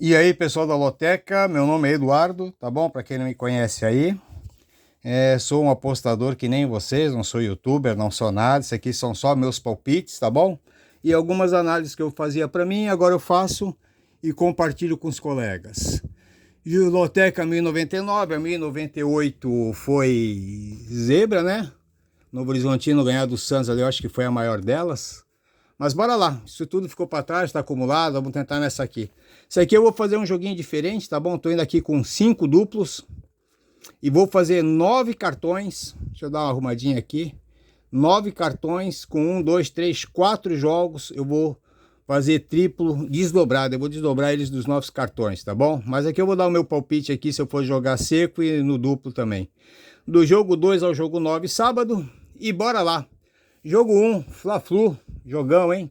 E aí, pessoal da Loteca, meu nome é Eduardo, tá bom? Para quem não me conhece aí, sou um apostador que nem vocês, não sou youtuber, não sou nada, isso aqui são só meus palpites, tá bom? E algumas análises que eu fazia para mim, agora eu faço e compartilho com os colegas. E o Loteca 1099, a 1098 foi zebra, né? Novo Horizontino ganhar do Santos ali, eu acho que foi a maior delas. Mas bora lá, isso tudo ficou para trás, está acumulado, vamos tentar nessa aqui. Isso aqui eu vou fazer um joguinho diferente, tá bom? Tô indo aqui com 5 duplos e vou fazer 9 cartões. Deixa eu dar uma arrumadinha aqui. 9 cartões com 1, 2, 3, 4 jogos. Eu vou fazer triplo desdobrado, eu vou desdobrar eles dos 9 cartões, tá bom? Mas aqui eu vou dar o meu palpite aqui se eu for jogar seco e no duplo também. Do jogo 2 ao jogo 9, sábado, e bora lá. Jogo 1, Fla-Flu, jogão, hein?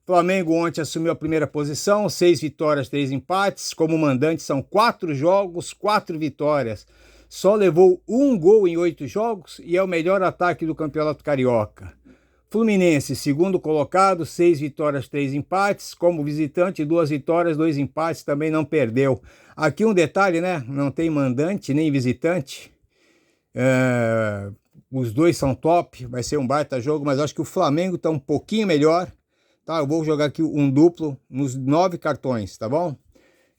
Flamengo ontem assumiu a primeira posição, 6 vitórias, 3 empates. Como mandante são 4 jogos, 4 vitórias. Só levou 1 gol em 8 jogos e é o melhor ataque do Campeonato Carioca. Fluminense, segundo colocado, 6 vitórias, 3 empates. Como visitante, 2 vitórias, 2 empates, também não perdeu. Aqui um detalhe, né? Não tem mandante nem visitante. Os dois são top, vai ser um baita jogo, mas acho que o Flamengo está um pouquinho melhor, tá? Eu vou jogar aqui um duplo nos 9 cartões, tá bom?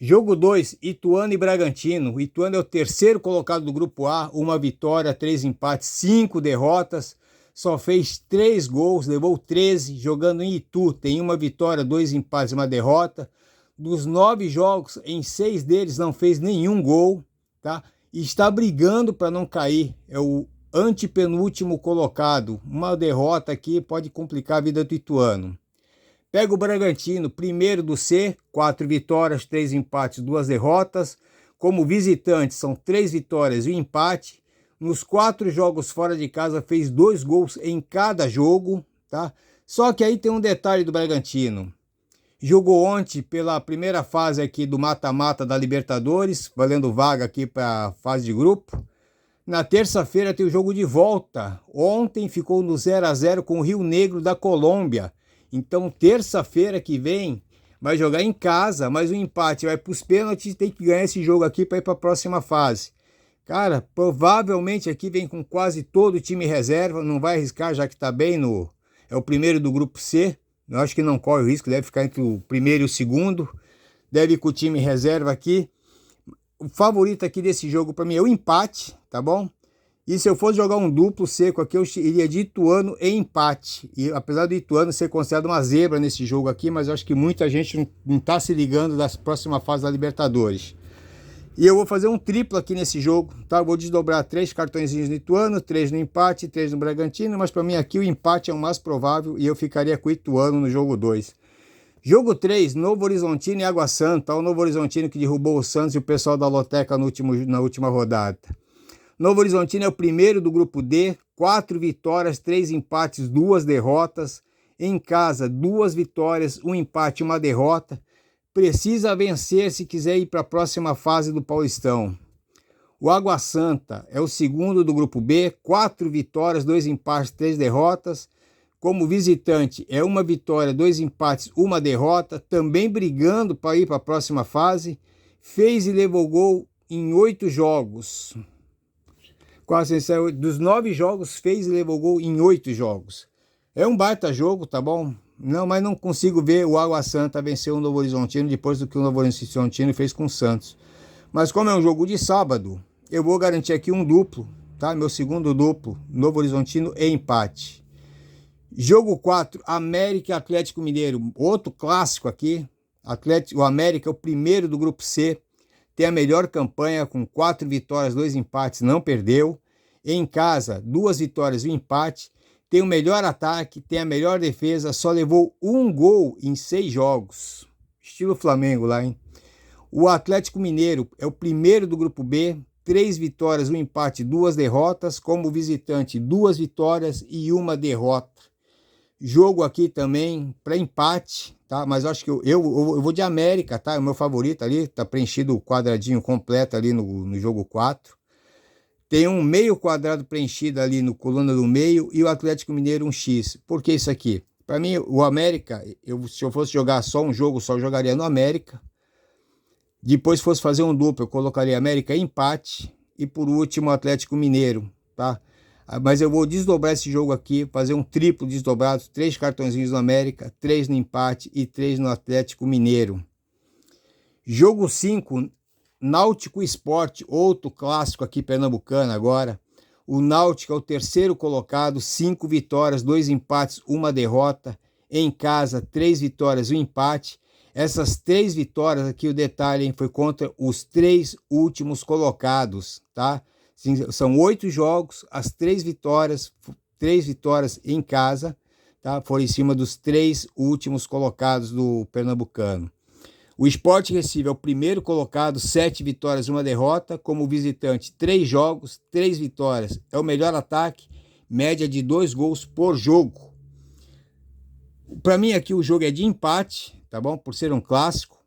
Jogo 2, Ituano e Bragantino. O Ituano é o terceiro colocado do grupo A, 1 vitória, 3 empates, 5 derrotas, só fez 3 gols, levou 13, jogando em Itu, tem 1 vitória, 2 empates e 1 derrota. Dos 9 jogos, em 6 deles não fez nenhum gol, tá? E está brigando para não cair, é o antepenúltimo colocado. Uma derrota aqui pode complicar a vida do Ituano. Pega o Bragantino, primeiro do C, 4 vitórias, 3 empates, 2 derrotas. Como visitante, são 3 vitórias e 1 empate. Nos 4 jogos fora de casa, fez 2 gols em cada jogo, tá? Só que aí tem um detalhe do Bragantino. Jogou ontem pela primeira fase aqui do mata-mata da Libertadores, valendo vaga aqui para a fase de grupo. Na terça-feira tem o jogo de volta. Ontem ficou no 0 a 0 com o Rio Negro da Colômbia. Então, terça-feira que vem, vai jogar em casa, mas o empate vai para os pênaltis, tem que ganhar esse jogo aqui para ir para a próxima fase. Cara, provavelmente aqui vem com quase todo o time reserva, não vai arriscar, já que está bem no... É o primeiro do grupo C, eu acho que não corre o risco, deve ficar entre o primeiro e o segundo. Deve ir com o time reserva aqui. O favorito aqui desse jogo para mim é o empate, tá bom? E se eu fosse jogar um duplo seco aqui, eu iria de Ituano em empate. E apesar do Ituano ser considerado uma zebra nesse jogo aqui, mas eu acho que muita gente não está se ligando da próxima fase da Libertadores. E eu vou fazer um triplo aqui nesse jogo, tá? Eu vou desdobrar 3 cartõezinhos no Ituano, 3 no empate, 3 no Bragantino, mas para mim aqui o empate é o mais provável e eu ficaria com o Ituano no jogo 2. Jogo 3, Novo Horizontino e Água Santa. O Novo Horizontino que derrubou o Santos e o pessoal da Loteca na última rodada. Novo Horizontino é o primeiro do grupo D, 4 vitórias, 3 empates, 2 derrotas. Em casa, 2 vitórias, 1 empate e 1 derrota. Precisa vencer se quiser ir para a próxima fase do Paulistão. O Água Santa é o segundo do grupo B, 4 vitórias, 2 empates, 3 derrotas. Como visitante, é 1 vitória, 2 empates, 1 derrota, também brigando para ir para a próxima fase. Fez e levou gol em 8 jogos. Dos 9 jogos, fez e levou gol em 8 jogos. É um baita jogo, tá bom? Não, mas não consigo ver o Água Santa vencer o Novo Horizontino depois do que o Novo Horizontino fez com o Santos. Mas como é um jogo de sábado, eu vou garantir aqui um duplo, tá? Meu segundo duplo, Novo Horizontino e empate. Jogo 4, América e Atlético Mineiro, outro clássico aqui. O América é o primeiro do grupo C, tem a melhor campanha com 4 vitórias, 2 empates, não perdeu. Em casa, 2 vitórias e 1 empate. Tem o melhor ataque, tem a melhor defesa, só levou 1 gol em 6 jogos. Estilo Flamengo lá, hein? O Atlético Mineiro é o primeiro do grupo B, 3 vitórias, 1 empate, 2 derrotas. Como visitante, 2 vitórias e 1 derrota. Jogo aqui também para empate, tá? Mas eu acho que eu vou de América, tá? É o meu favorito ali, tá preenchido o quadradinho completo ali no jogo 4. Tem um meio quadrado preenchido ali no coluna do meio e o Atlético Mineiro um X. Por que isso aqui? Para mim, o América, se eu fosse jogar só um jogo, só jogaria no América. Depois, se fosse fazer um duplo, eu colocaria América empate e por último Atlético Mineiro, tá? Mas eu vou desdobrar esse jogo aqui, fazer um triplo desdobrado, 3 cartõezinhos no América, 3 no empate e 3 no Atlético Mineiro. Jogo 5, Náutico Sport, outro clássico aqui pernambucano agora. O Náutico é o terceiro colocado, 5 vitórias, 2 empates, 1 derrota. Em casa, 3 vitórias, 1 empate. Essas 3 vitórias aqui, o detalhe, hein, foi contra os 3 últimos colocados, tá? São 8 jogos, as 3 vitórias em casa, tá? Foram em cima dos 3 últimos colocados do pernambucano. O Sport Recife é o primeiro colocado, 7 vitórias, 1 derrota. Como visitante, 3 jogos, 3 vitórias. É o melhor ataque, média de 2 gols por jogo. Para mim aqui o jogo é de empate, tá bom? Por ser um clássico.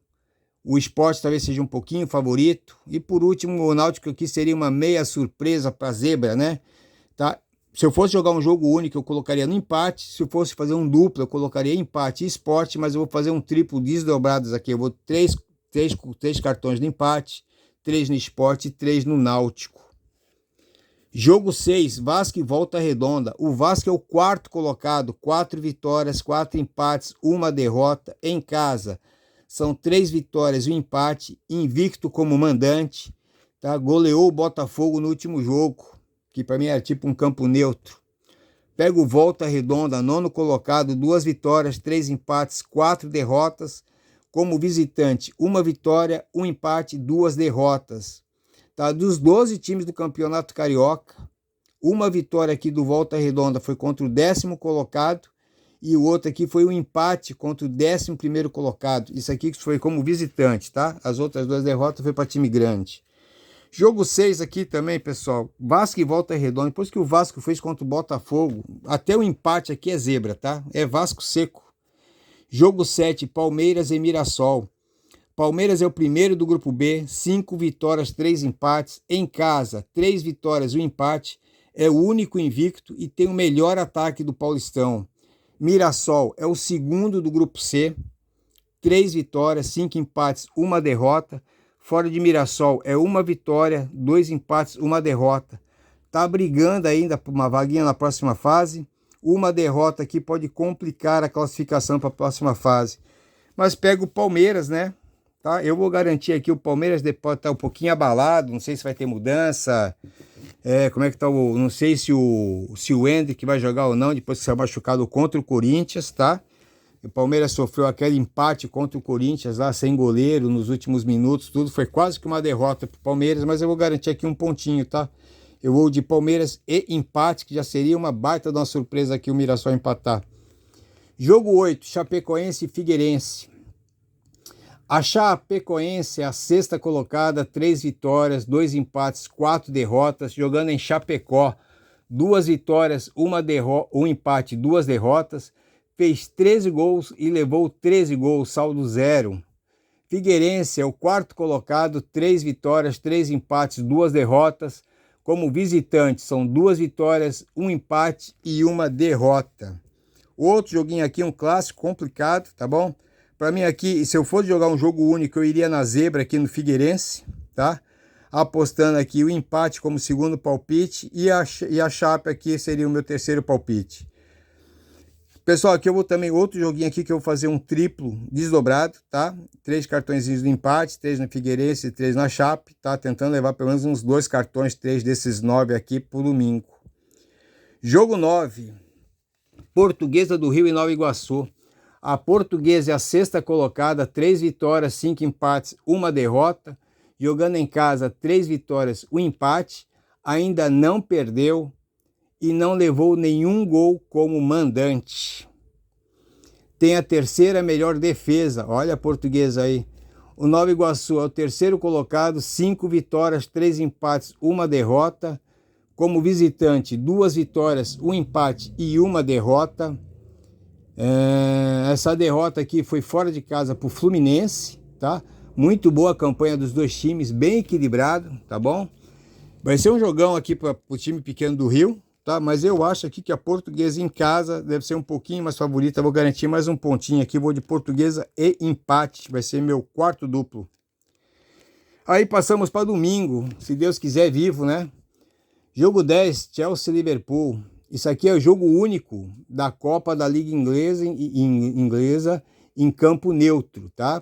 O Sport talvez seja um pouquinho favorito. E por último, o Náutico aqui seria uma meia surpresa para a zebra, né? Tá? Se eu fosse jogar um jogo único, eu colocaria no empate. Se eu fosse fazer um duplo, eu colocaria empate e Sport, mas eu vou fazer um triplo desdobrados aqui. Eu vou 3 cartões no empate, 3 no Sport e 3 no Náutico. Jogo 6, Vasco e Volta Redonda. O Vasco é o quarto colocado, 4 vitórias, 4 empates, 1 derrota em casa. São 3 vitórias e 1 empate, invicto como mandante. Tá? Goleou o Botafogo no último jogo, que para mim era tipo um campo neutro. Pega o Volta Redonda, 9º colocado, 2 vitórias, 3 empates, 4 derrotas. Como visitante, 1 vitória, 1 empate, 2 derrotas. Tá? Dos 12 times do Campeonato Carioca, 1 vitória aqui do Volta Redonda foi contra o 10º colocado e o outro aqui foi um empate contra o 11º colocado. Isso aqui foi como visitante, tá? As outras 2 derrotas foi para time grande. Jogo 6 aqui também, pessoal, Vasco e Volta Redonda. Depois que o Vasco fez contra o Botafogo, até o empate aqui é zebra, tá? É Vasco seco. Jogo 7, Palmeiras e Mirassol. Palmeiras é o primeiro do grupo B, 5 vitórias, 3 empates. Em casa, 3 vitórias, 1 empate. É o único invicto e tem o melhor ataque do Paulistão. Mirassol é o segundo do grupo C, 3 vitórias, 5 empates, 1 derrota. Fora de Mirassol é 1 vitória, 2 empates, 1 derrota. Tá brigando ainda por uma vaguinha na próxima fase. 1 derrota aqui pode complicar a classificação para a próxima fase. Mas pega o Palmeiras, né? Tá? Eu vou garantir aqui o Palmeiras pode estar um pouquinho abalado, não sei se vai ter mudança. Como é que tá não sei se o Hendrick vai jogar ou não, depois que saiu machucado contra o Corinthians, tá? O Palmeiras sofreu aquele empate contra o Corinthians lá, sem goleiro, nos últimos minutos, tudo. Foi quase que uma derrota para o Palmeiras, mas eu vou garantir aqui um pontinho, tá? Eu vou de Palmeiras e empate, que já seria uma baita de uma surpresa aqui o Mirassol empatar. Jogo 8, Chapecoense e Figueirense. A Chapecoense é a 6ª colocada, 3 vitórias, 2 empates, 4 derrotas, jogando em Chapecó. 2 vitórias, 1 empate, 2 derrotas. Fez 13 gols e levou 13 gols, saldo 0. Figueirense é o 4º colocado, 3 vitórias, 3 empates, 2 derrotas. Como visitante, são 2 vitórias, 1 empate e 1 derrota. Outro joguinho aqui, um clássico complicado, tá bom? Para mim aqui, se eu fosse jogar um jogo único, eu iria na zebra aqui no Figueirense, tá? Apostando aqui o empate como segundo palpite e a Chape aqui seria o meu terceiro palpite. Pessoal, aqui eu vou também outro joguinho aqui que eu vou fazer um triplo desdobrado, tá? 3 cartõezinhos do empate, 3 no Figueirense e 3 na Chape, tá? Tentando levar pelo menos uns 2 cartões, 3 desses 9 aqui pro domingo. Jogo 9, Portuguesa do Rio e Nova Iguaçu. A Portuguesa é a 6ª colocada, 3 vitórias, 5 empates, 1 derrota. Jogando em casa, 3 vitórias, 1 empate. Ainda não perdeu e não levou nenhum gol como mandante. Tem a 3ª melhor defesa, olha a Portuguesa aí. O Nova Iguaçu é o 3º colocado, 5 vitórias, 3 empates, 1 derrota. Como visitante, 2 vitórias, 1 empate e 1 derrota. Essa derrota aqui foi fora de casa para o Fluminense, tá? Muito boa a campanha dos dois times, bem equilibrado, tá bom? Vai ser um jogão aqui para o time pequeno do Rio, tá? Mas eu acho aqui que a Portuguesa em casa deve ser um pouquinho mais favorita. Vou garantir mais um pontinho aqui, vou de Portuguesa e empate, vai ser meu 4º duplo. Aí passamos para domingo, se Deus quiser vivo, né? Jogo 10, Chelsea-Liverpool. Isso aqui é o jogo único da Copa da Liga Inglesa em campo neutro, tá?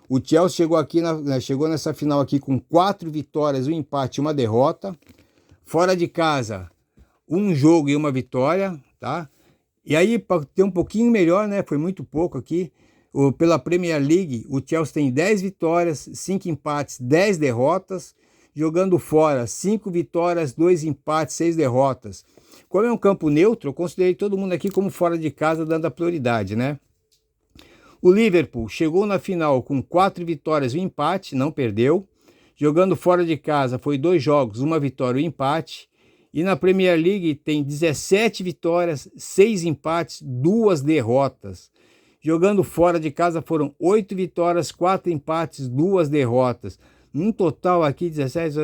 O Chelsea chegou nessa final aqui com 4 vitórias, um empate e uma derrota. Fora de casa, um jogo e uma vitória, tá? E aí, para ter um pouquinho melhor, né? Foi muito pouco aqui. Pela Premier League, o Chelsea tem 10 vitórias, 5 empates, 10 derrotas. Jogando fora, 5 vitórias, 2 empates, 6 derrotas. Como é um campo neutro, eu considerei todo mundo aqui como fora de casa, dando a prioridade, né? O Liverpool chegou na final com 4 vitórias e um empate, não perdeu. Jogando fora de casa, foi 2 jogos, 1 vitória e um empate. E na Premier League tem 17 vitórias, 6 empates, 2 derrotas. Jogando fora de casa foram 8 vitórias, 4 empates, 2 derrotas. Um total aqui, 17,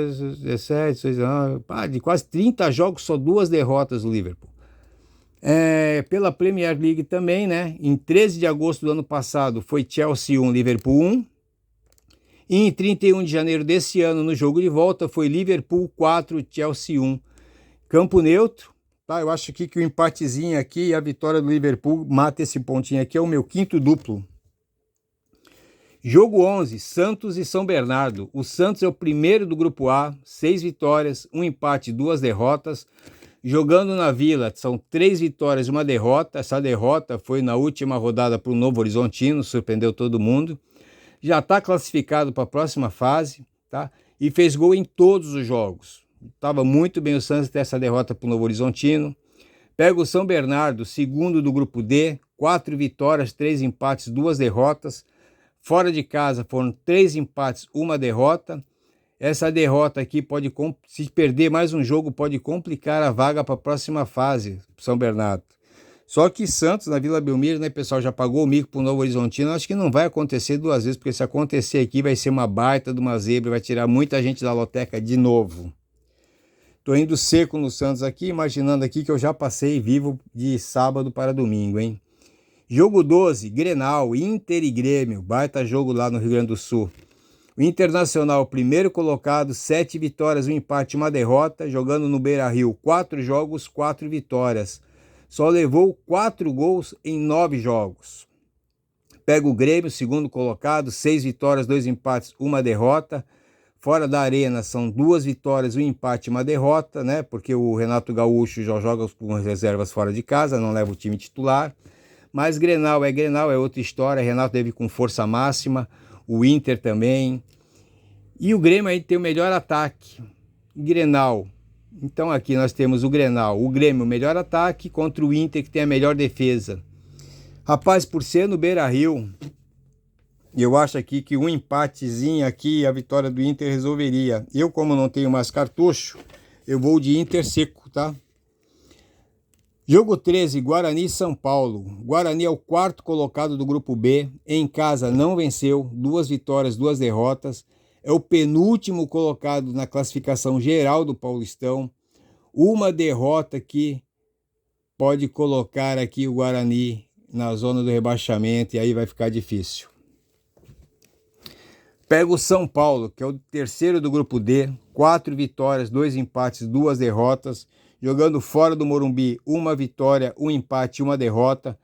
19, de quase 30 jogos, só 2 derrotas do Liverpool. Pela Premier League também, né? Em 13 de agosto do ano passado foi Chelsea 1, Liverpool 1. E em 31 de janeiro desse ano, no jogo de volta, foi Liverpool 4, Chelsea 1. Campo neutro. Tá, eu acho que o empatezinho aqui e a vitória do Liverpool mata esse pontinho aqui, é o meu 5º duplo. Jogo 11, Santos e São Bernardo. O Santos é o primeiro do grupo A, 6 vitórias, 1 empate e 2 derrotas. Jogando na Vila, são 3 vitórias e 1 derrota. Essa derrota foi na última rodada para o Novo Horizontino, surpreendeu todo mundo. Já está classificado para a próxima fase, tá? E fez gol em todos os jogos. Estava muito bem o Santos ter essa derrota para o Novo Horizontino. Pega o São Bernardo, segundo do grupo D, 4 vitórias, 3 empates, 2 derrotas. Fora de casa foram 3 empates, 1 derrota. Essa derrota aqui pode, se perder mais um jogo, pode complicar a vaga para a próxima fase, São Bernardo. Só que Santos, na Vila Belmiro, né, pessoal, já pagou o mico para o Novo Horizontino. Acho que não vai acontecer 2 vezes, porque se acontecer aqui vai ser uma baita de uma zebra, vai tirar muita gente da loteca de novo. Tô indo seco no Santos aqui, imaginando aqui que eu já passei vivo de sábado para domingo, hein? Jogo 12, Grenal, Inter e Grêmio, baita jogo lá no Rio Grande do Sul. O Internacional, primeiro colocado, 7 vitórias, 1 empate e 1 derrota, jogando no Beira-Rio, 4 jogos, 4 vitórias. Só levou 4 gols em 9 jogos. Pega o Grêmio, segundo colocado, 6 vitórias, 2 empates, 1 derrota. Fora da arena são 2 vitórias, 1 empate e 1 derrota, né? Porque o Renato Gaúcho já joga com reservas fora de casa, não leva o time titular. Mas Grenal, é outra história. Renato teve com força máxima, o Inter também. E o Grêmio aí tem o melhor ataque. Grenal. Então aqui nós temos o Grenal, o Grêmio, o melhor ataque contra o Inter, que tem a melhor defesa. Rapaz, por ser no Beira-Rio, eu acho aqui que um empatezinho aqui, a vitória do Inter resolveria. Eu, como não tenho mais cartucho, eu vou de Inter seco, tá? Jogo 13, Guarani e São Paulo. Guarani é o 4º colocado do grupo B. Em casa não venceu, 2 vitórias, 2 derrotas. É o penúltimo colocado na classificação geral do Paulistão. Uma derrota que pode colocar aqui o Guarani na zona do rebaixamento, e aí vai ficar difícil. Pega o São Paulo, que é o 3º do grupo D, 4 vitórias, 2 empates, 2 derrotas. Jogando fora do Morumbi, 1 vitória, 1 empate e 1 derrota.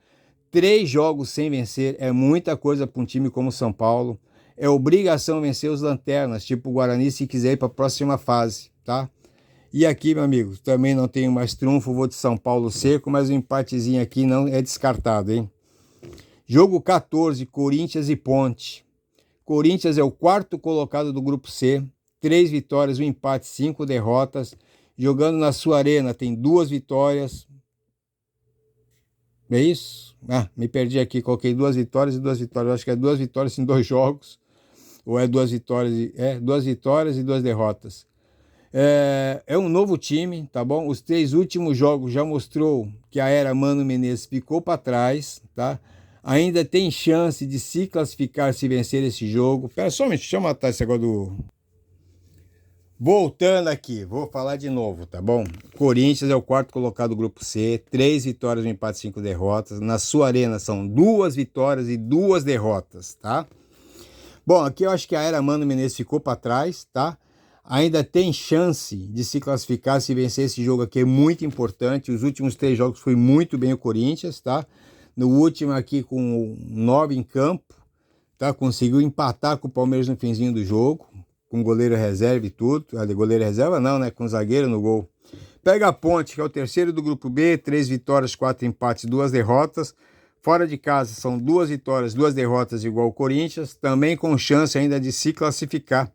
3 jogos sem vencer, é muita coisa para um time como o São Paulo. É obrigação vencer os lanternas, tipo o Guarani, se quiser ir para a próxima fase, tá? E aqui, meu amigo, também não tenho mais trunfo, vou de São Paulo seco, mas o empatezinho aqui não é descartado, hein? Jogo 14, Corinthians e Ponte. Corinthians é o 4º colocado do grupo C, 3 vitórias, 1 empate, 5 derrotas. Jogando na sua arena, tem 2 vitórias. É isso? Me perdi aqui, coloquei 2 vitórias e 2 vitórias. Eu acho que é 2 vitórias em 2 jogos. Ou é 2 vitórias e 2 vitórias e 2 derrotas. É um novo time, tá bom? Os 3 últimos jogos já mostrou que a era Mano Menezes ficou para trás, tá? Ainda tem chance de se classificar se vencer esse jogo. Pera só, deixa eu matar esse negócio do... Voltando aqui, vou falar de novo, tá bom? Corinthians é o 4º colocado do grupo C, 3 vitórias, 1 empate, 5 derrotas. Na sua arena são 2 vitórias e 2 derrotas, tá? Bom, aqui eu acho que a Era Mano Menezes ficou para trás, tá? Ainda tem chance de se classificar se vencer esse jogo aqui, é muito importante. Os últimos 3 jogos foi muito bem o Corinthians, tá? No último aqui com 9 em campo, tá? Conseguiu empatar com o Palmeiras no finzinho do jogo, com goleiro reserva e tudo. Goleiro reserva não, né? Com zagueiro no gol. Pega a Ponte, que é o terceiro do grupo B, 3 vitórias, 4 empates, 2 derrotas. Fora de casa são 2 vitórias, 2 derrotas igual o Corinthians, também com chance ainda de se classificar.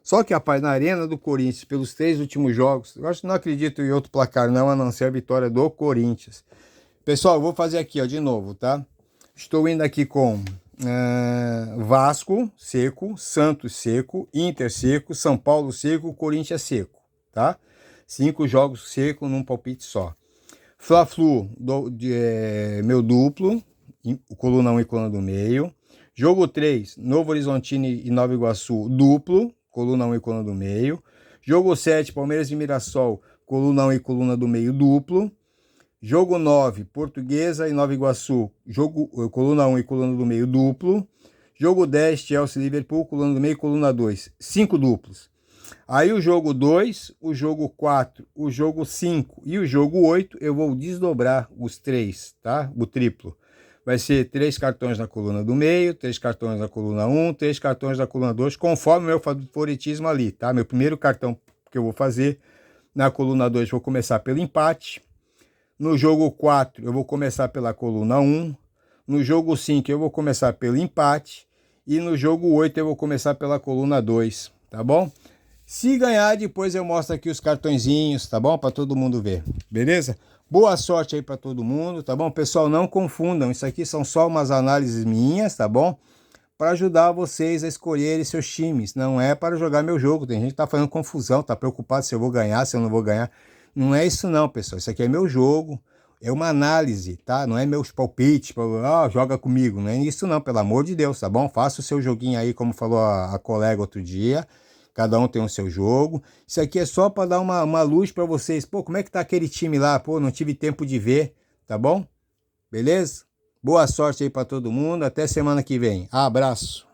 Só que, rapaz, na arena do Corinthians, pelos 3 últimos jogos, eu acho que não acredito em outro placar não, a não ser a vitória do Corinthians. Pessoal, eu vou fazer aqui, ó, de novo, tá? Estou indo aqui com Vasco seco, Santos seco, Inter seco, São Paulo seco, Corinthians seco, tá? 5 jogos secos num palpite só. Fla-Flu, meu duplo, coluna 1 e coluna do meio. Jogo 3, Novo Horizontino e Nova Iguaçu, duplo, coluna 1 e coluna do meio. Jogo 7, Palmeiras e Mirassol, coluna 1 e coluna do meio, duplo. Jogo 9, Portuguesa e Nova Iguaçu, coluna 1 e coluna do meio, duplo. Jogo 10, Chelsea e Liverpool, coluna do meio e coluna 2, 5 duplos. Aí o jogo 2, o jogo 4, o jogo 5 e o jogo 8, eu vou desdobrar os 3, tá? O triplo. Vai ser 3 cartões na coluna do meio, 3 cartões na coluna 1, 3 cartões na coluna 2, conforme o meu favoritismo ali, tá? Meu primeiro cartão que eu vou fazer na coluna 2, vou começar pelo empate. No jogo 4, eu vou começar pela coluna 1. No jogo 5, eu vou começar pelo empate. E no jogo 8, eu vou começar pela coluna 2, tá bom? Se ganhar, depois eu mostro aqui os cartõezinhos, tá bom? Para todo mundo ver, beleza? Boa sorte aí para todo mundo, tá bom? Pessoal, não confundam, isso aqui são só umas análises minhas, tá bom? Para ajudar vocês a escolherem seus times, não é para jogar meu jogo. Tem gente que tá fazendo confusão, tá preocupado se eu vou ganhar, se eu não vou ganhar. Não é isso não, pessoal, isso aqui é meu jogo, é uma análise, tá? Não é meus palpites, joga comigo, não é isso não, pelo amor de Deus, tá bom? Faça o seu joguinho aí, como falou a colega outro dia. Cada um tem o seu jogo. Isso aqui é só para dar uma luz para vocês. Pô, como é que tá aquele time lá? Pô, não tive tempo de ver, tá bom? Beleza? Boa sorte aí para todo mundo. Até semana que vem. Abraço.